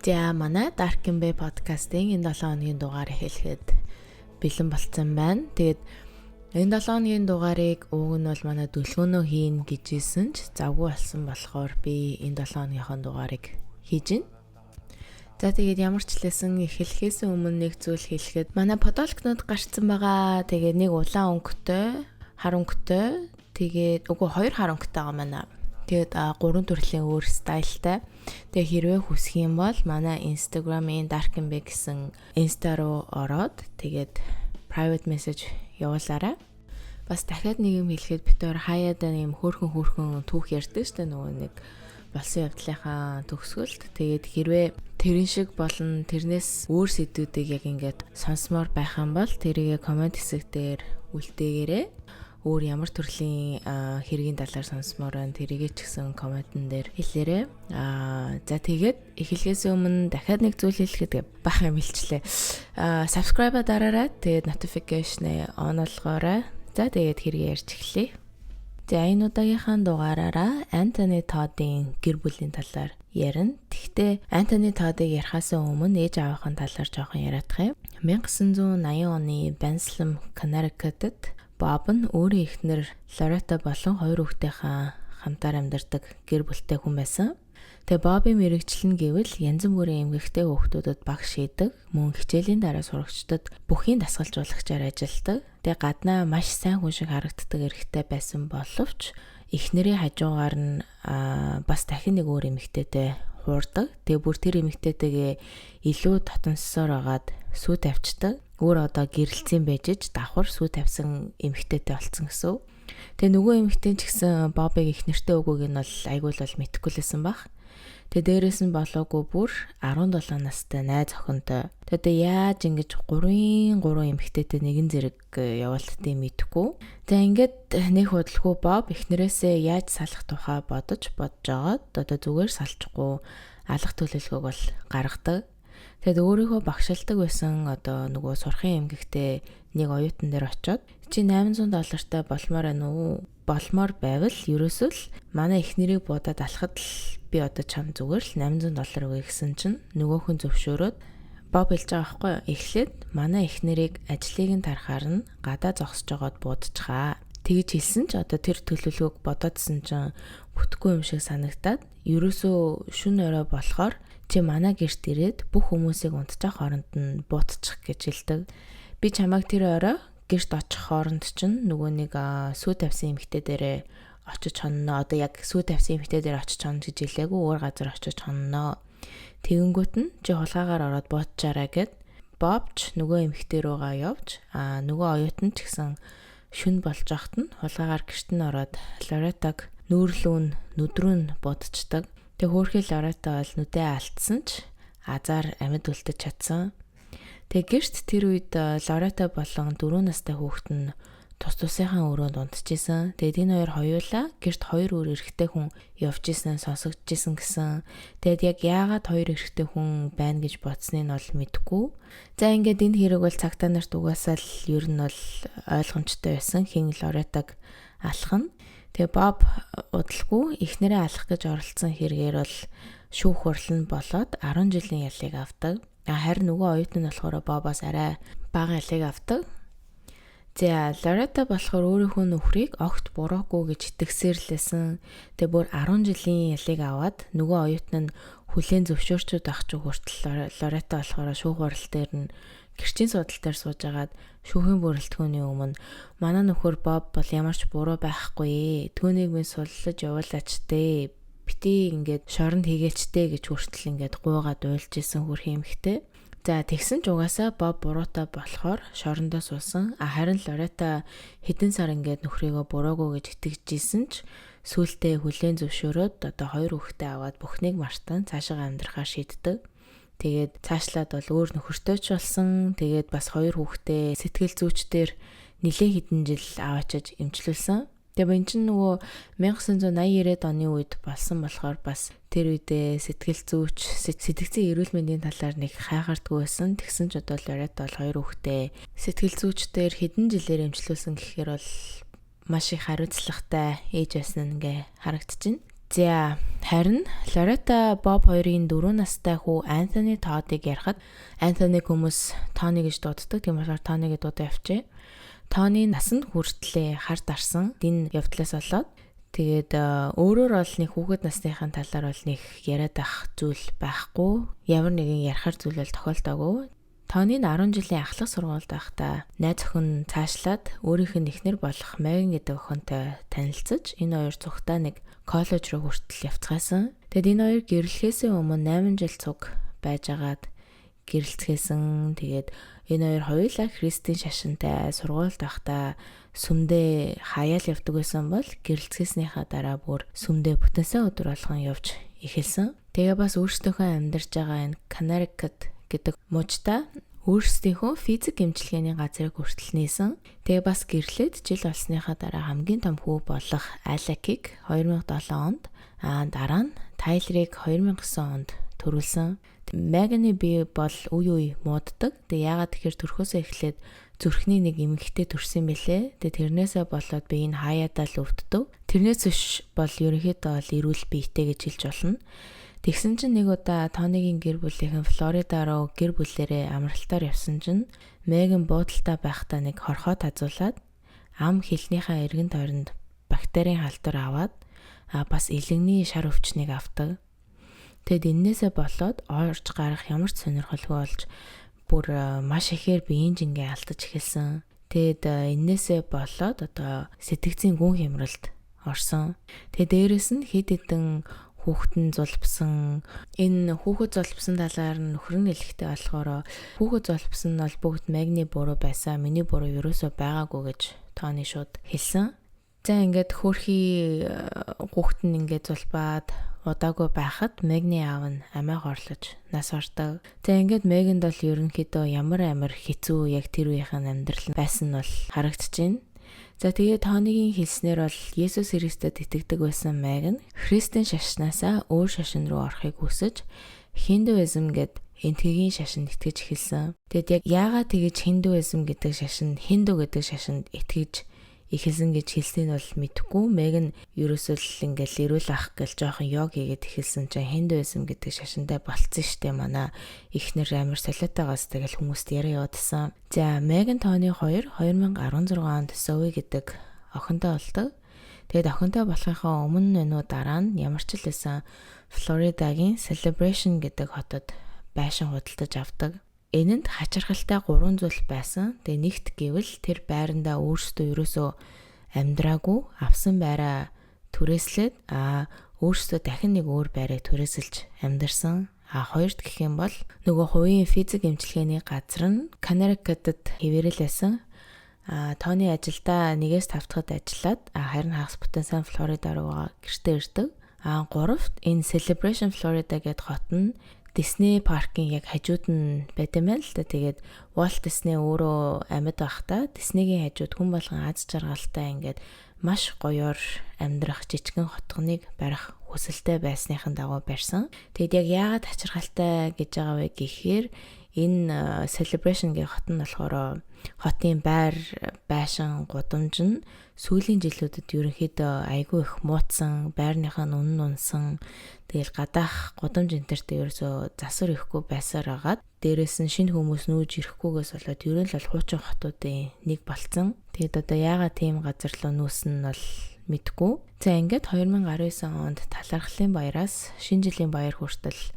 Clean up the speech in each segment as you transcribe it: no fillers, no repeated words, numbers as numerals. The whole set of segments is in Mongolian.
За манай Dark and Bay podcast-ийн энэ 7 хоногийн дугаар эхлэхэд бэлэн болцсон байна. Тэгээд энэ 7 хоногийн дугаарыг уг нь бол манай дүлгөөнөө хийн гэжсэн ч завгүй болсон болохоор би энэ 7 хоногийнхоо дугаарыг хийж байна. За тэгээд ямар ч лсэн эхлэхээс өмнө нэг зүйл хэлэхэд манай подолкнууд гарцсан байгаа. Тэгээд нэг улаан өнгөтэй, хар өнгөтэй, тэгээд хоёр хар өнгөтэй байгаа манай. Тэгээд 3 төрлийн өөр стайлтай. Тэгээ хэрвээ хүсэх юм бол манай Instagram-ийн Dark and Bay гэсэн инста руу ороод тэгээд private message явуулаарай. Бас дахиад нэг юм хэлэхэд бид өөр хаяада юм хөөрхөн түүх ярьдаг шүү дээ, нөгөө нэг болсон явдлынхаа төгсгөлд. Тэгээд хэрвээ тэрэн шиг болон тэрнээс өөр сэдвүүдийг яг ингээд сонсомоор байх юм бол тэрийгэ комент хэсэг дээр үлдээгээрэй. Өөр ямар төрлийн хэргийн талаар сонсомоор байна тэрийгэ ч гэсэн комментэн дээр хэлээрэй. За тэгээд эхлэхээс өмнө дахиад нэг зүйл хэлэхэд бах юм хэлчлээ. Subscribe дараарай. Тэгээд notification on болгоорой. За тэгээд хэрэг ярьж эхлэе. За энэ удаагийнхаа дугаараараа Anthony Todd-ийн гэр бүлийн талаар ярина. Гэхдээ Anthony Todd-ыг ярихаас өмнө ээж аавынхаа талаар жоохон яриадах юм. 1980 оны Bensalem, Connecticut Bob нь өөрийн эхнэр Loretta болон хоёр хүүхдийнхээ хамтаар амьдардаг гэр бүлтэй хүн байсан. Тэгээ Бобын мэрэгчлэн гэвэл янз бүрийн эмгэгтэй хүүхдүүдэд багш хийдэг, мөн хичээлийн дараа сурагчдад бүхий дасгалжуулагчаар ажилладаг. Тэгээ гаднаа маш сайн хүн шиг харагддаг эрэгтэй байсан боловч эхнэрийн хажуугаар нь бас дахин нэг өөр эмгэгтэйтэй хуурдаг. Тэгээ бүр тэр эмгэгтэйтэйгээ илүү татансаар агаад сүү тавьчдаг. Өөр одоо гэрэлцэн байжж давхар сүү тавьсан эмгэгтэйтэй болсон гэсэн. Тэгээ нөгөө эмгэгтэй ч гэсэн Бобыг их нэртэй өгөөг нь бол айгүй л мэдэхгүй лсэн баг. Тэгээ дээрээс нь болоогүй бүр 17 настай найз охинтой. Тэгээ яаж ингэж 3 эмгэгтэйтэй нэгэн зэрэг явуултыг мэдэхгүй. За ингээд нэг худалгүй Боб эхнэрээсээ яаж салах тухай бодож жоод одоо зүгээр салчихгүй алах төлөвлөгөөг бол гаргадаг. Тэгэд өөрийнхөө багшилдаг байсан одоо нөгөө сурахын эмгэгтэй нэг оюутан дээр очиод чи $800 болмоор байна уу? Болмоор байвал ерөөсөө л манай эхнэрийг будаад алахад л би одоо чам зүгээр л $800 өгье гэсэн чинь нөгөө хүн зөвшөөрөөд Боб хэлж байгаа байхгүй юу? Эхлээд манай эхнэрийг ажлыг нь тарахаар нь гадаа зогсож байгаад будчихаа. Тэгж хэлсэн ч одоо тэр төлөвлөгөөг бодоодсэн чинь бүтэхгүй юм шиг санагдаад ерөөсөө шүн орой болохоор чи манай гэрт ирээд бүх хүмүүсийг унтчих хооронд нь буутчих гэж хэлдэг. Би чамайг тэр орой гэрт очих хооронд чинь нөгөө нэг сүү тавьсан эмэгтэй дээрээ очиж хонноо. Одоо яг сүү тавьсан эмэгтэй дээр очиж хонно гэж хэлээгүй, өөр газар очиж хонноо. Тэгэнгүүт нь чи хулгаагаар ороод буутчаарай гэд Бобч нөгөө эмэгтэй руугаа явж нөгөө оюутан ч гэсэн шүн болж ахт нь хулгаагаар гэрт нь ороод Лоретаг нүүрлүүн нүдрүүн будчихдаг. Тэг хөөрхий Лорета бол нүдээ алдсан ч азар амьд үлдэж чадсан. Тэг гэрт тэр үед Лорета болон 4 настай хүүхэд нь тусынхаа өрөөнд унтчихсэн. Тэгэд энэ хоёр хоёулаа гэрт хоёр өөр эрэгтэй хүн явж исэн сонсогдчихсэн гэсэн. Тэгэд яг яагаад хоёр эрэгтэй хүн байна гэж бодсныг нь бол мэдэхгүй. За ингээд энэ хэрэг бол цагтаа нарт угаасаа л ер нь бол ойлгомжтой байсан. Хин Лоретаг алах нь. Тэгээ Боб удалгүй эхнэрээ алах гэж оролцсон хэрэгээр бол шүүх хурлан болоод 10 жилийн ялыг авдаг. Харин нөгөө оюутан нь болохоор Бобоос арай бага ялыг авдаг. За Лорета болохоор өөрийнхөө нөхрийг огт буруугүй гэж итгэсээр лсэн. Тэгээ бүр 10 жилийн ялыг аваад нөгөө оюутан нь хүлээн зөвшөөрчүүд ах ч хүртэл Лорета болохоор шүүх хурал дээр нь гэрчийн судал дээр суужгаад шүүхийн бүрэлдэхүүний өмнө манай нөхөр Боб бол ямарч буруу байхгүй. Түүнийг минь суллаж явуулаач дээ. Бити ингээд шоронд хийгээчтэй гэж хүртэл ингээд гуйгаад уйлж исэн хөрх юмхтэй. За тэгсэн ч угаасаа Боб буруутай болохоор шорондоо суусан. Харин Лорета хэдэн сар ингээд нөхрийгөө буруугүй гэж итгэж исэн ч сүүлдээ хүлээн зөвшөөрөөд одоо хоёр хүүхдээ аваад бүхнийг мартан цаашаа амьдрахаар шийддэг. Тэгээд цаашлаад бол өөр нөхөртэй ч болсон. Тэгээд бас хоёр хүүхдээ сэтгэл зүйчдэр нэлээд хэдэн жил аваачиж эмчлүүлсэн. Тэгээ энэ чинь нөгөө 1980-90-ад оны үед болсон болохоор бас тэр үедээ сэтгэл зүйч, сэтгцэн эрүүл мэндийн талаар нэг хайхардгүй байсан. Тэгсэн ч одоо Лорета бол хоёр хүүхдээ сэтгэл зүйчдэр хэдэн жилээр эмчлүүлсэн гэхээр бол маш их хариуцлагатай ээж байсан ингээ харагдчихэв. За харин Лорета Боб хоёрын 4 настай хүү Анthony Todd-ыг ярихад Анthony хүмүүс Tony гэж дууддаг. Тийм болохоор Tony-г дуудаа явжээ. Tony насанд хүртлээ хар дарсан энэ явдлаас болоод тэгээд өөрөөр бол нэг хүүхэд насныхаа талаар бол нэг яриад ах зүйл байхгүй. Ямар нэгэн ярихар зүйл бол тохиолдоогүй. Tony 10 жилийн ахлах сургуульд байхдаа найз охин цаашлаад өөрийнх нь эхнэр болох Megan гэдэг охинтой танилцж энэ хоёр цугтаа нэг коллеж руу хүртэл явцгаасан. Тэгэд энэ хоёр гэрлэхээс өмнө 8 жил цуг байжгаад гэрэлцгээсэн. Тэгээд энэ хоёр хоёулаа христийн шашинтай сургуульд байхдаа сүмдээ хаяал явдаг байсан бол гэрэлцгээснийхаа дараа бүр сүмдээ бүтэнсэн өдөр болгон явж эхэлсэн. Тэгээ бас өөрсдийнхөө амьдарч байгаа энэ Connecticut гэдэг мужта өөрсдийнхөө физик эмчилгээний газрыг хүртэл нээсэн. Тэгээ бас гэрлээд жил болсныхаа дараа хамгийн том хүү болох Alec-ийг 2007 онд дараа нь Tyler-ыг 2009 онд төрүүлсэн. Megan-ы бие бол үе мууддаг. Тэгээ яагаад тэгэхээр төрхөөсөө эхлээд зүрхний нэг эмэгтэй төрсэн бэлээ. Тэгээ тэрнээсээ болоод бие нь хаяадаа л өвддөг. Тэрнээс биш бол ерөнхийдөө бол эрүүл биетэй гэж хэлж болно. Тэгсэн чинь нэг удаа Тонигийн гэр бүлийнхэн Флорида руу гэр бүлээрээ амралтаар явсан чинь Меган буудалтай байхдаа нэг хорхоо тазуулаад ам хэлнийхээ эргэн тойронд бактерийн халдвар аваад бас илэгний шар өвчнийг авдаг. Тэгэд энээсээ болоод орж гарах ямар ч сонирхолгүй болж бүр маш ихээр биеийн жингээ алдаж эхэлсэн. Тэгэд энээсээ болоод одоо сэтгцийн гүн хямралд орсон. Тэгээд дээрэс нь хэд хэдэн хүүхдэн зулбсан. Энэ хүүхэд зулбсан талаар нь нөхөр нь хэлэхдээ болохоор хүүхэд зулбсан нь бол бүгд Megan-ы буруу байсан. Миний буруу ерөөсөө байгаагүй гэж Tony шууд хэлсэн. За ингээд хөөрхий хүүхэд нь ингээд зулбаад удаагүй байхад Megan-ы аав нь амиа хорлож нас ордог. За ингээд Megan-д бол ерөнхийдөө ямар хэцүү яг тэр үеийнхэн амьдрал байсан нь бол харагдаж байна. За тэгээд Тонигийн хэлснээр бол Есүс Христэд итгэдэг байсан Megan христийн шашнаасаа өөр шашин руу орохыг хүсэж Хиндуизм гэд энтгэгийн шашинд итгэж эхэлсэн. Тэгэд яг яагаад тэгэж Хиндуизм гэдэг шашинд Хинду гэдэг шашинд итгэж эхэлсэн гэж хэлснийг бол мэдэхгүй. Megan ерөөсөө л ингээл эрүүл ах гэл жоохон йог хийгээд эхэлсэн чинь Хиндуизм гэдэг шашинтай болцсон штэ манай эхнэр амар солиотойгоос тэгэл хүмүүст яриа явуулсан. За Megan Tony 2016 онд Zoe гэдэг охинтой болдог. Тэгэд охинтой болохынхаа өмнө нөө дараа нь ямар ч л байсан Флоридагийн Celebration гэдэг хотод байшин худалдаж авдаг. Энэнд хачирхалтай 3 зүйл байсан. Тэгээ нэгт гэвэл тэр байрандаа өөрсдөө ерөөсөө амьдраагүй, авсан байраа түрээслээд өөрсдөө дахин нэг өөр байрыг түрээсэлж амьдарсан. Хоёрт гэх юм бол нөгөө хувийн физик эмчилгээний газар нь Connecticut хэвээрэл байсан. Тони ажилдаа 1-5 дахад ажиллаад харин хагас бүтэнсэн Флорида руу гэртээ ирдэг. Гуравт энэ Celebration Florida гэдэг хот нь Disney паркын яг хажууд нь байт юм байна л да. Тэгээд Walt Disney өөрөө амьд байхдаа Disney-гийн хажууд хүн болгон аз жаргалтай ингээд маш гоёор амьдрах жижигэн хотгоныг барих хүсэлтэй байсныхан дагуу барьсан. Тэгэд яг яагаад хачирхалтай гэж байгаа вэ гэхээр энэ Celebration гэх хот нь болохоор хотын байр байшин гудамж нь сүүлийн жилүүдэд ерөнхийдөө айгүй их муутсан, байрныхаа нь унсан. Тэгэл гадаах гудамж энтертэй ерөөсөө засвар ихгүй байсаар агаад дээрээс нь шинэ хүмүүс нүүж ирэхгүйгээс болоод ерөн л хуучин хотуудын нэг болцсон. Тэгэд одоо яагаад тийм газар руу нүүсэн нь бол мэдгүй. За ингээд 2019 онд талархлын баяраас шинэ жилийн баяр хүртэл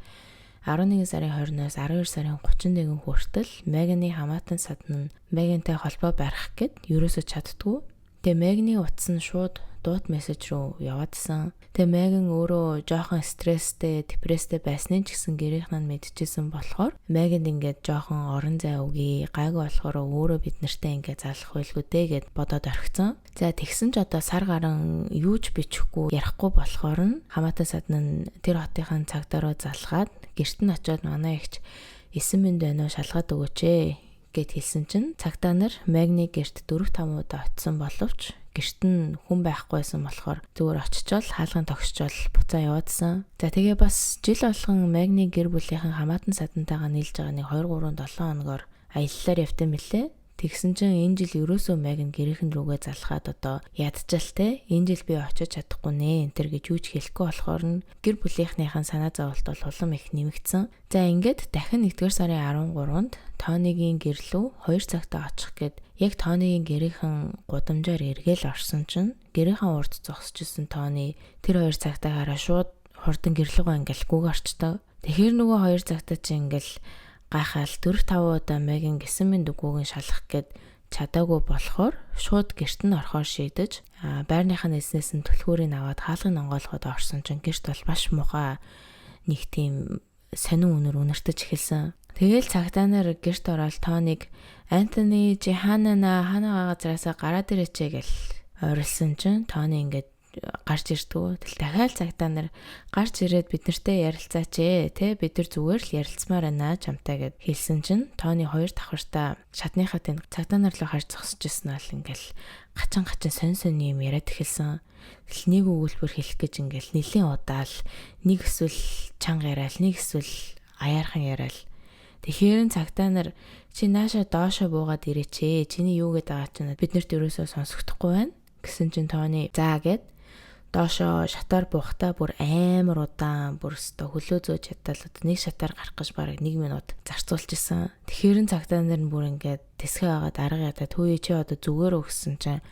11 сарын 20-наас 12 сарын 31 хүртэл Megan-ы хамаатан садна нь Megan-тай холбоо барих гэд ерөөсөө чаддгүй. Тэгээ Megan-ы утас нь шууд дуут мессеж рүү яваадсан. Тэгээ Megan өөрөө жоохон стресстэй, депресстэй байсныг ч гэсэн гэрийнхэн нь мэдчихсэн болохоор Megan ингээд жоохон орон зай өгье, гайгүй болохоор өөрөө бид нартай ингээд залах байлгүй дээ гэд бодоод орхицсон. За тэгсэн ч одоо сар гарan юу ч бичихгүй ярихгүй болохоор нь хамаатан садна нь тэр хотынхаа цагдаа руу залгаад гэрт нь очиод манай ихч 9 минут байна уу шалгаад өгөөч гэд хэлсэн чинь цагдаа нар Megan-ы гэрт 4-5 удаа очисон боловч гэрт нь хүн байхгүйсэн болохоор зүгээр очичоод хаалган тогсчоод буцаа яваадсан. За тэгээ бас жил болгон Megan-ы гэр бүлийнхэн хамаатан садантайгаа нийлж байгаа нэг 2-3-7 хоногор аяллаар явтан мэлээ. Тэгсэн чинь энэ жил ерөөсөө Меган гэрийнхэн рүүгээ залхаад одоо ядчалтай энэ жил би очиж чадахгүй нэ энэ төр гэж юу ч хэлэхгүй болохоор нь гэр бүлийнхнийхэн санаа зоволт бол улам их нэмэгдсэн. За ингээд дахин 1-р сарын 13-нд Тонигийн гэр лүү 2 цагтаа очих гээд яг Тонигийн гэрийнхэн гудамжаар эргээл орсон чинь гэрийнхэн урд зогсчихсэн Тони тэр 2 цагтаа хараа шууд хурдан гэрлэгөө ингээл гүг орчтой. Тэгэхээр нөгөө 2 цагтаа чи ингээл гайхаал 4-5 удаа Меган гисэн минь дгүүгэн шалах гээд чадаагүй болохоор шууд гэрт нь орохоор шийдэж байрныхаа нэснээс нь түлхүүрийг аваад хаалгыг онгойлгоод орсон чинь гэрт бол маш муухай нэг тийм сонин үнэр үнэртэж эхэлсэн. Тэгээл цагтаа нар гэрт ороод Тониг Антони чи ханагаа газараасаа гараад ирээч гэл орилсон чинь Тони ингээд гарч ирдгүү. Тэгэл дахиад цагтаа нар гарч ирээд бид нартэй ярилцаач те бид нар зүгээр л ярилцмаар байна чамтай гэд хэлсэн чинь Тони 2 давхартаа шатныхаа тэнд цагтаа нар руу харж зогсож ирсэн бол ингээл гачин сонь юм яриад эхэлсэн. Тэгэл нэг өгүүлбэр хэлэх гэж ингээл нэлийн удаал нэг эсвэл чанга яриад нэг эсвэл аяархан яриад тэгэхээр цагтаа нар чи нааша доошо буугаад ирээч чиний юу гэдэг байгаа чинь бид нарт ерөөсөө сонсохдохгүй байна гэсэн чинь Тони заа гэд доошо шатаар буухтаа бүр амар удаан бүр өстө хөлөө зөөж чадтал нэг шатаар гарах гэж бараг 1 минут зарцуулж исэн. Тэгэхээр цагтаа нар бүр ингээд тэсгээ агаад арга ядаа төвөө чи одоо зүгээр өгсөн чинь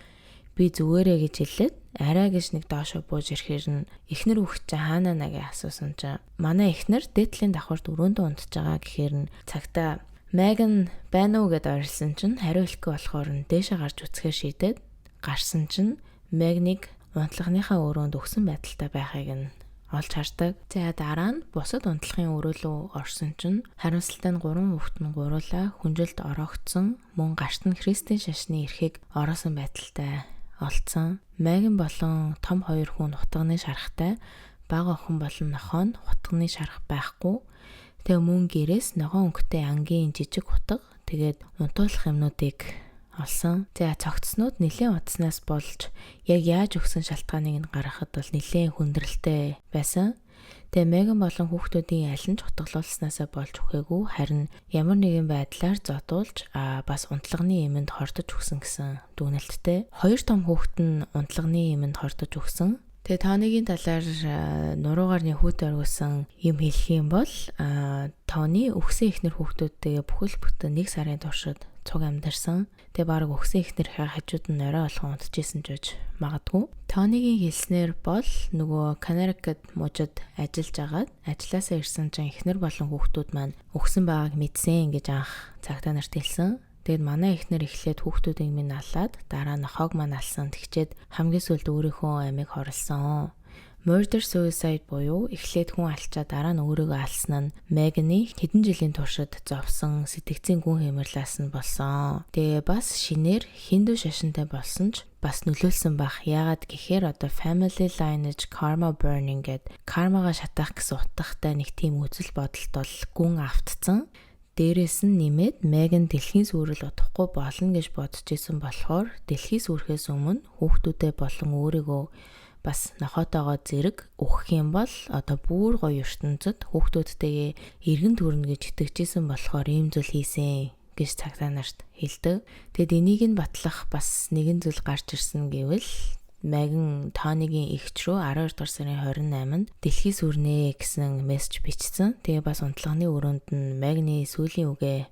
би зүгээрээ гэж хэлээд арай гэж нэг доошо бууж ирэхээр нь эхнэр хүүхэд чинь хаана нагээ асуусан чинь манай эхнэр дээдлийн давхарт өрөөндөө унтж байгаа гэхээр нь цагтаа Меган байна уу гэд орилсон чинь хариу хэлэхгүй болохоор нь дээшээ гарч үцхээр шийдээд гарсан чинь Мегниг унтлагынхаа өрөөнд өгсөн байдалтай байхыг нь олж хардаг. За дараа нь бусад унтлагын өрөө рүү орсон чинь хариуцлагатай нь 3 хүүхэд нь гуруула хүнжилт ороогдсон мөн гарт нь Христийн шашны эрхийг ороосон байдалтай олцсон. Меган болон том 2 хүн утганы шарахтай бага охин болон нохоо нь утганы шарах байхгүй. Тэгээ мөн гэрээс ногоон өнгөтэй ангийн жижиг утга тэгээд унтуулах юмнуудыг олсон. За цогцснууд нэлээд утаснаас болж яг яаж өгсөн шалтгааныг нь гаргахад бол нэлээд хүндрэлтэй байсан. Тэгээ Меган болон хүүхдүүдийн аль нь ч утгалуулснаасаа болж үхээгүй харин ямар нэгэн байдлаар зодуулж бас унтлагын эмэнд хордож өгсөн гэсэн дүгнэлттэй. 2 том хүүхэд нь унтлагын эмэнд хордож өгсөн. Тэгээ Тонигийн талаар нуруугаар нөхөд оргуулсан юм хэлэх юм бол Тони өгсөн ихнэр хүүхдүүдтэйгээ бүхэл бүтэн 1 сарын туршид цуг амьдарсан. Тэгээ баг өгсөн ихнэрийнхээ хажууд нь орой болгон унтчихсэн ч магадгүй. Тонигийн хэлснээр бол нөгөө Connecticut мужид ажиллаж агаад ажилласаа ирсэн чинь ихнэр болон хүүхдүүд маань өгсөн байгааг мэдсэн гэж анх цагтаа нарт хэлсэн. Тэгэд манай эхнэр эхлээд хүүхдүүдийг минь алаад дараа нь хог маань алсан тэгчээд хамгийн сүүлд өөрийнхөө амийг хорлсон. Murder suicide буюу эхлээд хүн алчаа дараа нь өөрийгөө алсан нь Меганы хэдэн жилийн туршид зовсон сэтгцийн гүн хямралаас нь болсон. Тэгээ бас шинээр хинду шашинтай болсон ч бас нөлөөлсөн бах. Яагаад гэхээр одоо family lineage karma burning гэд кармагаа шатаах гэсэн утгатай нэг тийм үзэл бодолт бол гүн автцсан. Дээрээс нь нэмээд Меган дэлхийн сүрэл удахгүй болно гэж бодож исэн болохоор дэлхийн сүрхээс өмнө хүүхдүүдээ болон өөрийгөө бас нохотоогоо зэрэг өгөх юм бол одоо бүр гоё ертөнцид хүүхдүүдтэйгээ эргэн төрнө гэж итгэжсэн болохоор ийм зүйл хийсэн гэж цагтаа нарт хэлдэг. Тэгэд энийг нь батлах бас нэгэн зүйл гарч ирсэн гэвэл Меган Тонигийн эгч рүү 12 дугаар сарын 28-нд дэлхий сүрнэ гэсэн мессеж бичсэн. Тэгээ бас унтлагын өрөөнд нь Меганы сүүлийн үгээ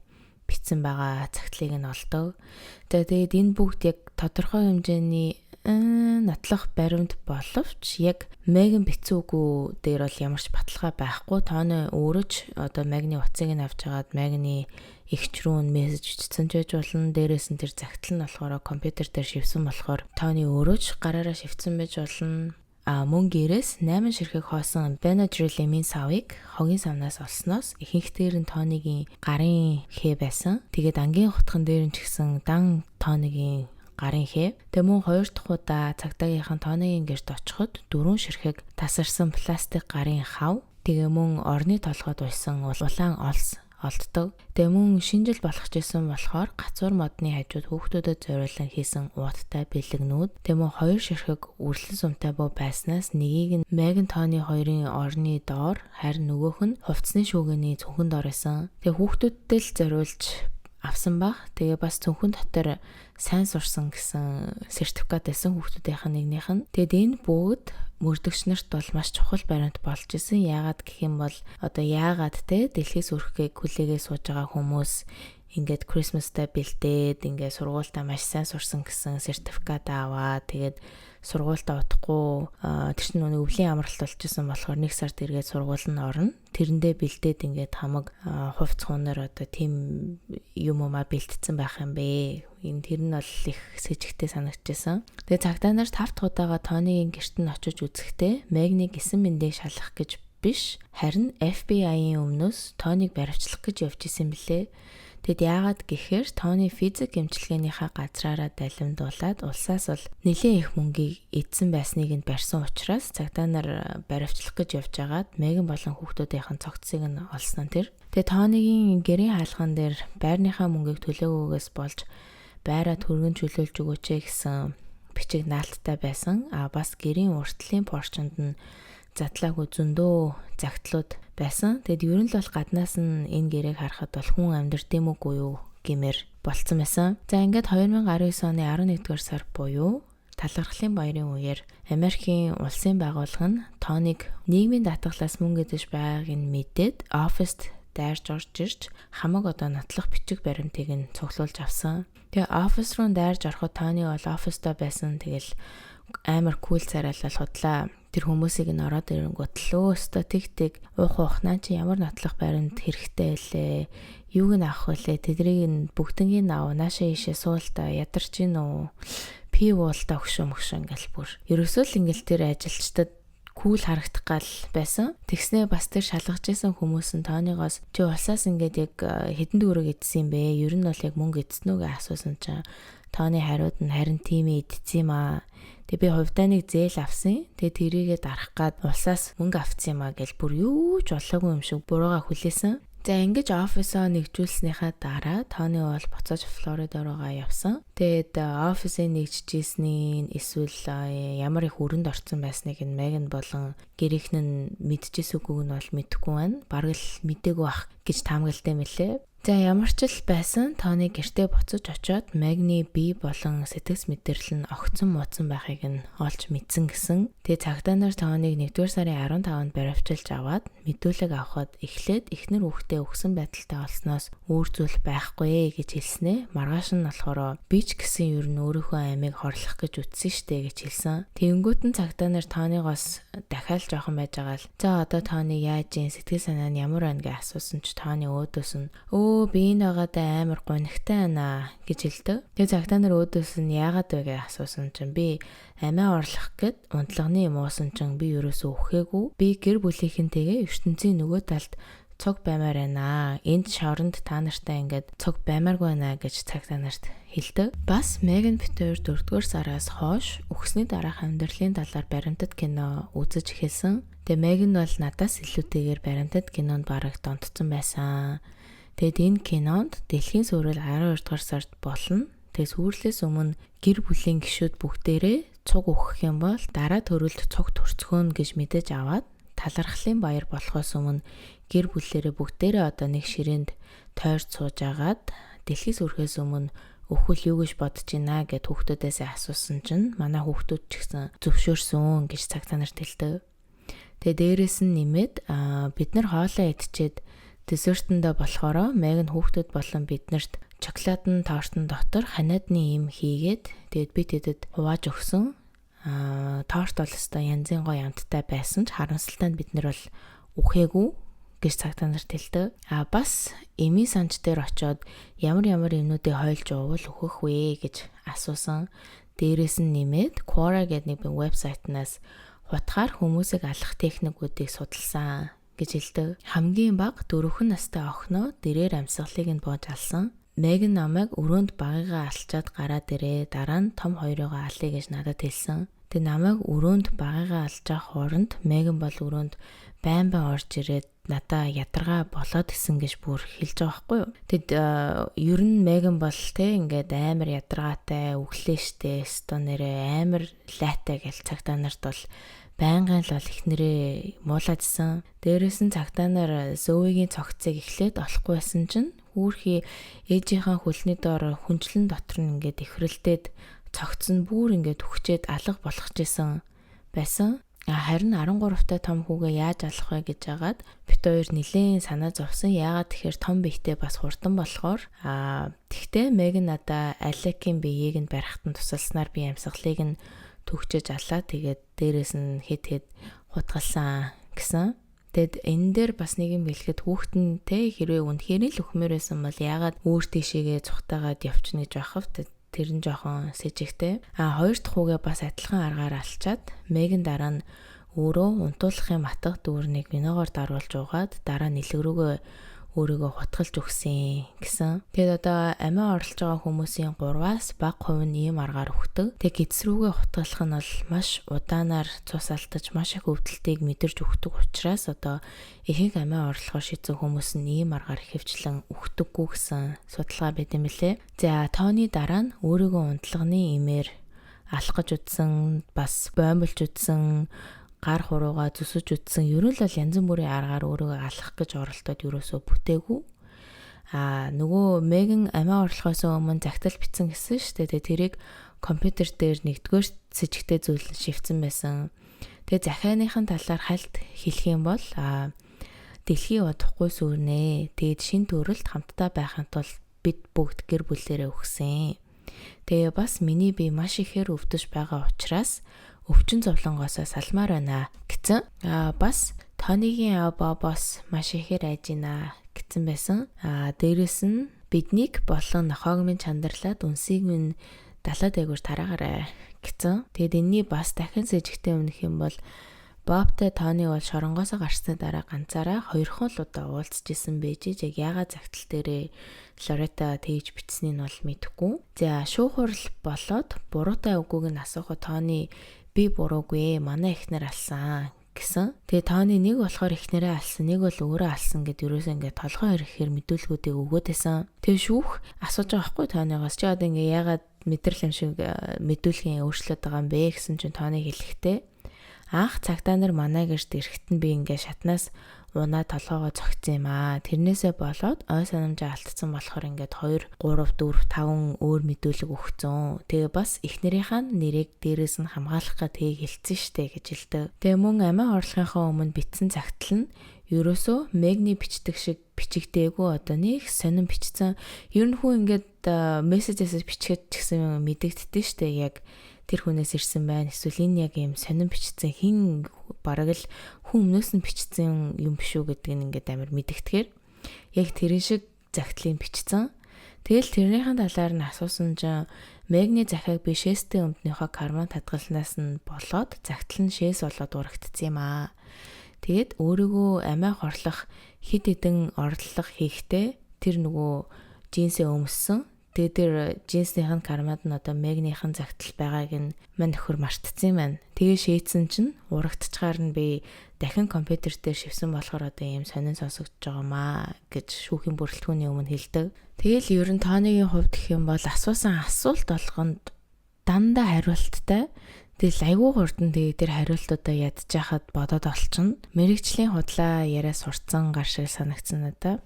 бичсэн байгаа цагтлыг нь олдог. Тэгээд энэ бүгд яг тодорхой хэмжээний нотлох баримт боловч яг Меган бичсэн үгүү дээр бол ямар ч баталгаа байхгүй. Тони өөрөө ч одоо Меганы утсыг нь авч агаад Меганы эгч рүү мессеж бичсэн ч болно. Дээрээс нь тэр загтал нь болохоор компьютер дээр шивсэн болохоор Тони өөрөө ч гараараа шивсэн байж болно. Мөн гэрээс 8 ширхэг хоосон Benadryl-ийн савыг хогийн савнаас олсноос ихэнхдээ нь Тонигийн гарын хээ байсан. Тэгээд ангийн хутган дээр нь ч гэсэн дан Тонигийн гарын хээ. Тэгээ мөн 2 дахь удаа цагдаагийнхан Тонигийн гэрт очиход 4 ширхэг тасарсан пластик гарын хав. Тэгээ мөн орны толгойд уйсан улаан олс олддог. Тэгээ мөн шинжил болох гэсэн болохоор гацуур модны хажууд хүүхдүүдэд зориулан хийсэн ууттай бэлэгнүүд. Тэгээ мөн 2 ширхэг үрлэн сумтай буу байснаас нэгийг нь Меган Тони хоёрын орны доор харин нөгөөх нь хувцсны шүүгээний цүнхэн дор исэн. Тэгээ хүүхдүүдтэй л зориулж авсан баг. Тэгээ бас цүнхэн дотор сайн сурсан гэсэн сертификат байсан хүүхдүүдийнх нь нэгнийх нь. Тэгэд энэ бүгд мөрдөгч нарт бол маш чухал баримт болж исэн. Яагаад гэх юм бол одоо яагаад те дэлхийс өрхөхийг хүлээгээ сууж байгаа хүмүүс ингээд Christmas-тай бэлдээд ингээд сургуультаа маш сайн сурсан гэсэн сертификат аваа. Тэгээд сургуультаа удахгүй тэр чинь нөгөө өвлийн амралт болчихсон болохоор 1 сард эргээд сургууль нь орно. Тэрэндээ бэлдээд ингээд хамаг хувц хуунаар одоо тийм юм бэлдсэн байх юм бэ. Тэр нь бол их сэжигтэй санагдчихсан. Тэгээд цагдаа нар 5 дахь удаага Тонигийн гэрт нь очиж үзэхдээ Мегнийг 9 мэндийг шалгах гэж биш, харин FBI-ийн өмнөөс Тонийг баривчлах гэж явж исэн билээ. Тэгэд яагаад гэхээр Тони физик эмчилгээнийхээ газраараа далимдуулаад улсаас бол нэлээд их мөнгийг эдсэн байсныг нь барьсан учраас цагдаа нар баривчлах гэж явж байгаад Меган болон хүүхдүүдийнхэн цогцсыг нь олсон тэр. Тэгээд Тонигийн гэрийн хаалган дээр байрныхаа мөнгийг төлөөгөөс болж байраа түргэн чөлөөлж өгөөч гэсэн бичиг наалттай байсан. Бас гэрийн уртлын порчонд нь задлаагүй зөндөө загтлууд байсан. Тэгэд ер нь л бол гаднаас нь энэ гэрээг харахад бол хүн амьдрт юм уу юу гэмээр болцсон байсан. За ингээд 2019 оны 11-р сар буюу талархлын баярын үеэр Америкийн улсын байгууллага нь Тонийг нийгмийн даатгалаас мөнгө эзэж байгааг нь мэдээд оффист дайрж орж ирж хамаг одоо нотлох бичиг баримтыг нь цуглуулж авсан. Тэгээ оффис руу дайрж ороход Тони бол оффистоо байсан. Тэгэл амар кул царайлал худлаа. Тэр хүмүүсийг нь ороод ирэнгүүт лөө өстө тэг уухнаа чи ямар нотлох баримт хэрэгтэй байлээ. Юуг нь авах вүлээ. Тэдрийг нь бүгднийг ав наашаа ийшээ суулта ядарч гин үү. Пи уулта өгшөө ингээл бүр. Ерөөсөө л ингээл тэр ажилчдад кул харагдах гал байсан. Тэгснээ бас тэр шалгаж исэн хүмүүс нь Тонигоос чи улсаас ингээд яг хэдэн төгрөг идсэн юм бэ? Ер нь бол яг мөнгө идсэн үү гэж асуусан чинь Тони хариуд нь харин тийм идсэн юм аа. Тэгээ би хувьдаа нэг зээл авсан. Тэгээ тэрийгээ дарах гад улсаас мөнгө авсан юм аа гэж бүр юу ч болоогүй юм шиг бурууга хүлээсэн. За ингэж оффисоо нэгжүүлснийхаа дараа Тони бол буцааж Флорида руугаа явсан. Тэгээд оффисыг нэгжижсэн эсвэл ямар их өрөнд орсон байсныг нь Меган болон гэрийнх нь мэдчихсээгүйг нь бол мэдэхгүй байна. Бараг л мэдээгүй бах гэж таамаглалтай мэлээ. За ямар ч л байсан Тони гэртээ буцаж очоод Мегны бие болон сэтгэс мэдэрэл нь огцон мууцсан байхыг нь олж мэдсэн гэсэн. Тэгээ цагдаа нар Тониг 1-р сарын 15-нд баривчилж аваад мэдүүлэг авахад эхлээд эхнэр хүүхдээ өгсөн байдалтай олсноос өөр зүйл байхгүй гэж хэлснэ. Маргааш нь болохоор би ч гэсэн ер нь өөрийнхөө амийг хорлох гэж үтсэн штэ гэж хэлсэн. Тэнгүүт нь цагдаа нар Тонигоос дахиад жоохон байж байгаа л за одоо Тони яаж ийн сэтгэл санаа нь ямар байна гэж асуусан ч Тони өөдөөс нь би энэ байгаадаа амар гонигтай байна гэж хэлдэг. Тэгээ цагдаа нар өөдөөс нь яагаад вэ гэж асуусан чинь би амиа орлох гэд унтлагны юм уусан чинь би ерөөсөө өхөөгүй. Би гэр бүлийнхэнтэйгээ ертөнцийн нөгөө талд цог баймаар байна. Энд шоронд та нартай ингээд цог баймааргүй байна гэж цагдаа нарт хэлдэг. Бас Меган Питер 4-р сараас хойш өгсний дараах амьдралын талаар баримтат кино үзэж эхэлсэн. Тэгээ Меган бол надаас илүүтэйгээр баримтат кинонд бараг донтцсон байсан. Тэгэд энэ кинонд дэлхийн сүрэл 12-р сард болно. Тэгээ сүрлээс өмнө гэр бүлийн гишүүд бүгдээрээ цуг өгөх юм бол дараа төрөлд цуг төрцгөөн гэж мэдэж аваад талархлын баяр болохоос өмнө гэр бүлээрээ бүгдээрээ одоо нэг ширээнд тойрч сууж агаад дэлхийн сүрхээс өмнө өхөл юу гэж бодож байна гэд хүүхдүүдээс асуусан чинь манай хүүхдүүд ч гэсэн зөвшөөрсөн гэж цагдаа нарт хэлдэг. Тэгээ дээрэс нь нэмээд бид нар хоолоо идчихэд десертэндээ болохоор Меган хүүхдүүд болон биднэрт шоколадын тортын дотор ханиадны юм хийгээд тэгээд би тэдэд хувааж өгсөн. Торт бол өстой янзын гоё амттай байсан ч харамсалтай нь бид нар бол үхээгүй гэж цагдаа нарт хэлдэг. Бас эми санч дээр очиод ямар юмнуудыг хойлж уувал өөхөх вэ гэж асуусан. Дээрээс нь нэмээд Quora гэдэг нэг вебсайтнаас хутгаар хүмүүсийг алах техникүүдийг судалсан гэж хэлдэг. Хамгийн бага 4 настай охиноо дэрээр амьсгалыг нь бууж алсан. Меган намайг өрөөнд багыгаа алчаад гараад ирээ. Дараа нь том хоёроо алъя гэж надад хэлсэн. Тэг намайг өрөөнд багыгаа алж авах хооронд Меган бол өрөөнд байн орж ирээд надаа ядаргаа болоод исэн гэж бүр хэлж байгаа байхгүй юу. Тэгэд ер нь Меган бол ингээд амар ядаргаатай өглөө штэ. Өстө нэрээ амар лайтай гэж цагдаа нарт бол байнгын л эхнэрээ муулаадсан. Дээрээс нь цагдаа нар Зөөгийн цогцыг эхлээд олохгүй байсан чинь Хүүрхий ээжийнхээ хөлний доор хүнчлэн дотор нь ингээд ихрэлдээд цогцсон бүр ингээд үхчээд алга болгочихсон байсан. Харин 13-тай том хүүгээ яаж алах вэ гэж агаад бит хоёр нилээн санаа зовсон. Яагаад тэгэхээр том биетэй бас хурдан болохоор тэгтээ Меган надаа Алекийн биеийг нь барихтан тусалснаар би амьсгалыг нь төгчөж алаа. Тэгээд дээрэс нь хэд хутгалсан гэсэн. Тэгэд энэ дээр бас нэг юм хэлэхэд хүүхдэнтэй хэрвээ үнэхээр л өхмөр байсан бол яагаад өөр тийшээгээ цухтаагаад явчихна гэж байхав. Тэр нь жоохон сэжигтэй. Хоёр дахь хүүгээ бас адилхан аргаар алчаад Меган дараа нь өөрөө унтуулахын матга дүүрнийг виногоор даруулж уугаад дараа нь нэлэг рүүгээ өөрийгөө хутгалж өгсөн гэсэн. Тэгэд одоо амиа орлож байгаа хүмүүсийн 3-аас бага хувь нь ийм аргаар өгдөг. Тэг гидс рүүгээ хутгалах нь бол маш удаанаар цус алдаж маш их өвдөлтийг мэдэрч өгдөг учраас одоо ихэнх амиа орлохоор шийдсэн хүмүүс нь ийм аргаар хөвчлэн өгдөггүй гэсэн судалгаа байт юм лээ. За тооны дараа нь өөрийгөө унтлагын имээр алах гэж утсан, бас боомлж утсан, гар хуруугаа зүсэж үтсэн, ерөн л янз бүрийн аргаар өөрийгөө алах гэж оролдоод юусоо бүтээгүй. Нөгөө Меган амиа орлохоос өмнө загтал битсэн гэсэн шүү дээ. Тэрийг компьютер дээр нэгдүгээр сэжигтэй зөвлөн шивсэн байсан. Тэгээ захианыхын талаар хальт хэлэх юм бол дэлхий удахгүй сүрнэ. Тэгээд шин төрөлд хамтдаа байхын тулд бид бүгд гэр бүлээрээ өгсөн. Тэгээ бас миний бие маш ихээр өвдөж байгаа учраас өвчин зовлонгоосоо салмаар байна гэсэн. Бас Тонигийн бобос маш ихээр айжина гэсэн байсан. Дээрэс нь биднийг болон нохоог минь чандарлаад үнсийг минь далаад айгуур тараагаарай гэсэн. Тэгэд энэний бас дахин сэжигтэй өмнөх юм бол Бобтой Тони бол шоронгоосоо гарсны дараа ганцаараа 2 удаа уулзчихсан байж яг яагаад загтал дээрээ Лорета тэгж бичснийг нь бол мэдэхгүй. За шүүхурл болоод буруутай үгүйг нь асуухад Тони би буруугүй манай эхнэр алсан гэсэн. Тэгээ Тони нэг болохоор эхнэрээ алсан, нэг бол өөрөө алсан гэд ерөөсөө ингээд толгой ирэхээр мэдүүлгүүдийг өгөөд байсан. Тэгээ шүүх асууж байгаа байхгүй Тонигоос чи одоо ингээ яагаад мэдрэл юм шиг мэдүүлгийн өөрчлөд байгаа юм бэ гэсэн чинь Тони хэлэхдээ анх цагтаа нар манай гэрт ирэхэд нь би ингээ шатнаас унаа толгоогоо цогцсон юм аа. Тэрнээсээ болоод ой санамжаа алдсан болохоор ингээд 2, 3, 4, 5 өөр мэдүүлэг өгцөн. Тэгээ бас эхнэрийнхаа нэрийг дээрээс нь хамгаалах гэж хэлсэн штэ гэж хэлдэг. Тэгээ мөн амиа орлохынхаа өмнө битсэн цагтл нь ерөөсөө Мегны бичдэг шиг бичигдээгүй одоо нэг сонин бичсэн. Ер нь хүн ингээд мессежээс бичгээд ч гэсэн мэдэгддэж штэ яг тэр хүнээс ирсэн байна. Эсвэл энэ яг юм сонин бичсэн хин бараг л хүн өмнөөс нь бичсэн юм биш үү гэдэг нь ингээд амар мэдгэтгэхэр яг тэрэн шиг загтлыг бичсэн. Тэгэл тэрнийхэн талаар нь асуусан чинь Мегны захиаг би шээстэй өмднийхөө карбон хадгалснаас нь болоод загтал нь шээс болоод урагдсан юм аа. Тэгэд өөрийгөө амиа хорлох хид хідэн орлох хийхдээ тэр нөгөө джинсээ өмссөн. Тэгээ тэр джинсийн кармад нь одоо Мегнийхэн загтал байгааг нь мань нөхөр мартцсан юм байна. Тэгээ шийдсэн чинь урагдчихаар нь би дахин компьютер дээр шивсэн болохоор одоо ийм сонин сонсогдож байгаамаа гэж шүүхийн бүрэлдэхүүний өмнө хэлдэг. Тэгэл ер нь Тонигийн хувьд гэх юм бол асуусан асуулт болгонд дандаа хариулттай. Тэгэл айгүй хурдан тэгээ тэр хариултуудаа ядчихад бодоод олчихно. Мэргэжлийн худлаа яриа сурцсан гар шиг санагдсан надаа.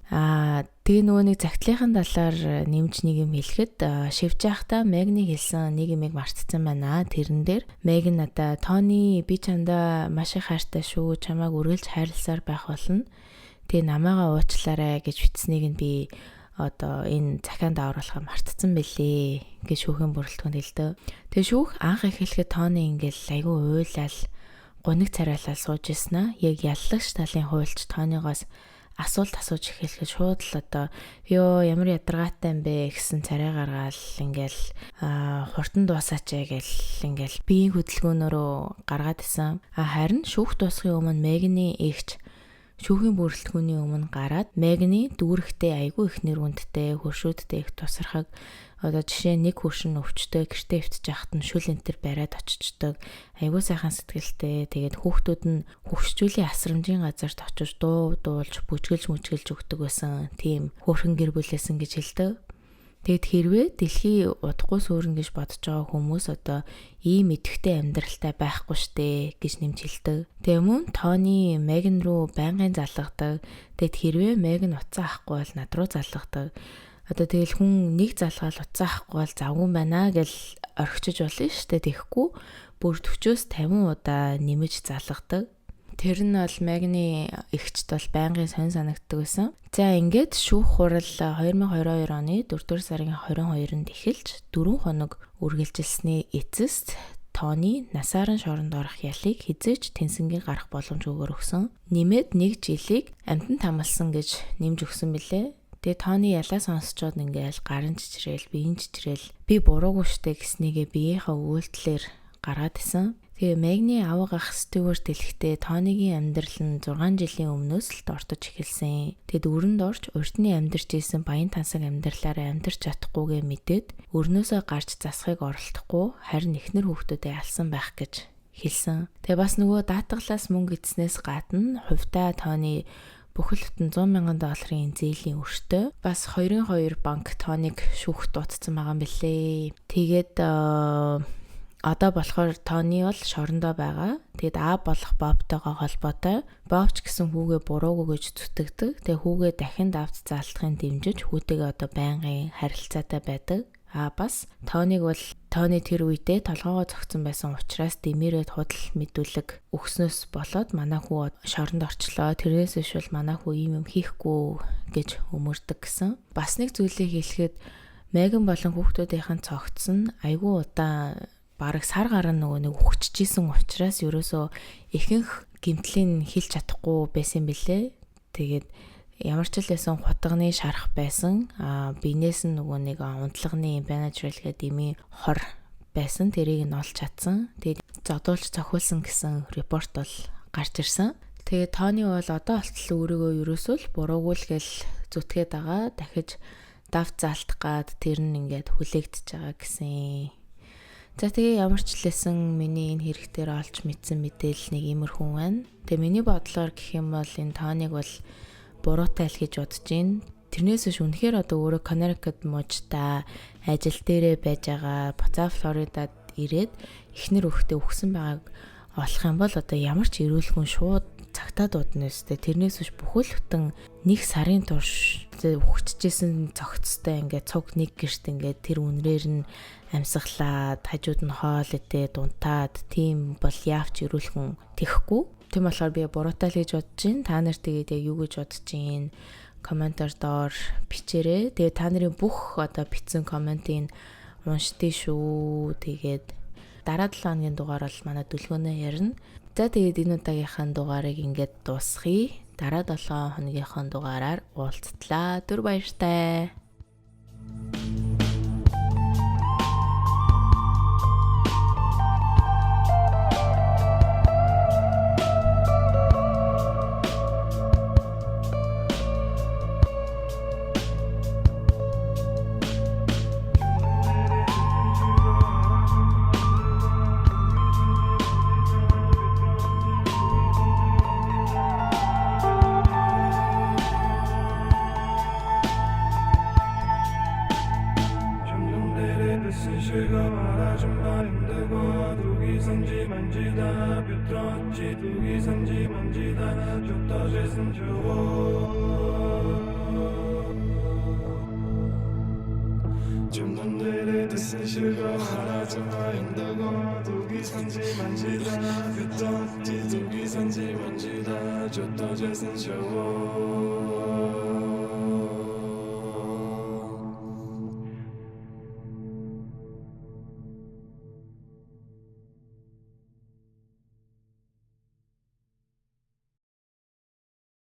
Тэгээ нөгөө нэг загтлынхын талаар нэмж нэг юм хэлэхэд шивж байхдаа Мегны хэлсэн нэг юмыг мартцсан байна. Тэрэн дээр Меган надаа Тони би чамдаа маш их хайртай шүү. Чамайг үргэлж хайрласаар байх болно. Тэгээ намайгаа уучлаарай гэж бичснийг нь би одоо энэ захианд оруулахаа мартцсан бэлээ гэж шүүхийн бүрэлдэхүүнд хэлдэг. Тэгээ шүүх анх эхлэхэд Тони ингээл айгүй уйлал гуниг царайлал сууж ирсэн аа. Яг яллагч талын хуульч Тонигоос асуулт асууж эхлэхэд шууд л одоо ёо ямар ядаргаатай юм бэ гэсэн царай гаргаал ингээл хурдан дуусаач гэл ингээл биеийн хөдөлгөөнөөрөө гаргаад исэн. Харин шүүх дуусахын өмнө Мегны эгч шүүхийн бүрэлдэхүүний өмнө гараад Мегны дүүрэгтэй айгүй их нэр хүндтэй хөршүүдтэй их тусархаг одоо жишээ нэг хөршин өвчтөй гэртээ өвтж яхад нь шүл энтер бариад очичдаг айгүй сайхан сэтгэлтэй. Тэгээд хүүхдүүд нь хөвгчүүлийн асрамжийн газарт очиж дуулж бүжгэлж өгдөг байсан. Тийм хөөрхөн гэр бүлээсэн гэж хэлдэг. Тэгэд хэрвээ дэлхий удахгүй суурна гэж бодож байгаа хүмүүс одоо ийм идэвхтэй амьдралтай байхгүй штэ гэж нэмж хэлдэг. Тэгээ мөн Тони Меган руу байнгын залгадаг. Тэгэд хэрвээ Меган утсаа авахгүй бол над руу залгадаг. Одоо тэгэл хүн нэг залгаал утсаа авахгүй бол завгүй байна гэж орхичиж болно штэ. Тэгэхгүй бүр 40-50 удаа нэмэж залгадаг. Тэр нь бол Меганы эгчд бол байнгын сонь санагддаг байсан. За ингээд шүүх хурал 2022 оны 4-р сарын 22-нд эхэлж 4 хоног үргэлжилсний эцэст Тони насааран шоронд орох ялыг хизээж тэнцэнгийн гарах боломжгүйгээр өгсөн. Нэмээд 1 жилийг амьтан тамалсан гэж нэмж өгсөн билээ. Тэгээ Тони ялаа сонсчоод ингээл гарын чичрээл, биеийн чичрээл би буруугүй штэ гэснийгээ биеийнхээ үйлдэлээр гаргаад исэн. Тэгээ Меганы аваг ах Стюарт хэлэхдээ Тонигийн амьдрал нь 6 жилийн өмнөөс л дортож эхэлсэн. Тэгэд өрөнд орж урьдны амьдарч исэн баян тансаг амьдралаараа амьдарч чадахгүйгээ мэдээд өрнөөсөө гарч засахыг оролдохгүй харин эхнэр хүүхдүүдээ алсан байх гэж хэлсэн. Тэгээ бас нөгөө даатгалаас мөнгө эцснээс гадна хувьдаа Тони бүхэл бүтэн $100,000 зээлийн өртөө бас 2-2 банк Тоник шүүхт дутсан байгаа юм билээ. Тэгээд одоо болохоор Тони бол шорондоо байгаа. Тэгэд А болох Бобтойгоо холбоотой. Бобч гэсэн хүүгээ буруугүй гэж зүтгэдэг. Тэгээ хүүгээ дахин давж заалтахын дэмжиж хүүтэйгээ одоо байнгын харилцаатай байдаг. А бас Тони тэр үедээ толгоогоо зогцсон байсан учраас дэмирээд худал мэдүүлэг өгснөөс болоод манай хүү шоронд орчлоо. Тэрнээс биш бол манай хүү ийм юм хийхгүй гэж өмөрдөг гэсэн. Бас нэг зүйлийг хэлэхэд Меган болон хүүхдүүдийнхэн цогцсон айгүй удаа бараг сар гарan нэг өгччихсэн учраас ерөөсөө ихэнх гэмтлийн хэлж чадахгүй байсан билээ. Тэгээд ямар ч л байсан хутганы шарах байсан. Бинээс нь нэг унтлагын Benadryl гэдэг имийн хор байсан. Тэрийг нь олж чадсан. Тэгээд зодуулж цохиулсан гэсэн репорт бол гарч ирсэн. Тэгээд Тони бол одоо болтол өөрийгөө ерөөсөө л буруугүй л гэл зүтгээд байгаа. Дахиж давж заалтах гад тэр нь ингээд хүлээгдэж байгаа гэсэн. За тэгээ ямар ч лсэн миний энэ хэрэгтээр олж мэдсэн мэдээлэл нэг иймэрхүү байна. Тэгээ миний бодлоор гэх юм бол энэ Тоник бол буруутай л гэж бодож байна. Тэрнээс биш үнэхээр одоо өөрөө Connecticut мужта ажил дээрээ байж байгаа буцаа Флоридад ирээд эхнэр өгтөө өгсөн байгааг олох юм бол одоо ямар ч эрүүл хүн шууд цагтаа дуудна өстэй. Тэрнээс биш бүхэл бүтэн 1 сарын турш өгчжсэн цогцтой ингээд цуг нэг гэрт ингээд тэр үнрээр нь амьсгалаад хажууд нь хоол идээ дунтаад тийм бол яавч эрүүл хүн тэхгүй. Тийм болохоор би буруутай л гэж бодож байна. Та нар тэгээд яг юу гэж бодож байна? Комментар доор бичээрэй. Тэгээд та нарын бүх одоо бичсэн комментийг уншдээ шүү. Тэгээд дараа 7 хоногийн дугаар бол манай дүлгөөнөө ярина. За тэгээд энэ удаагийнхаа дугаарыг ингээд дуусгая. Дараа 7 хоногийнхаа дугаараар уулзтлаа. Түр баяртай. 산지 만지다 줬다 재산 채워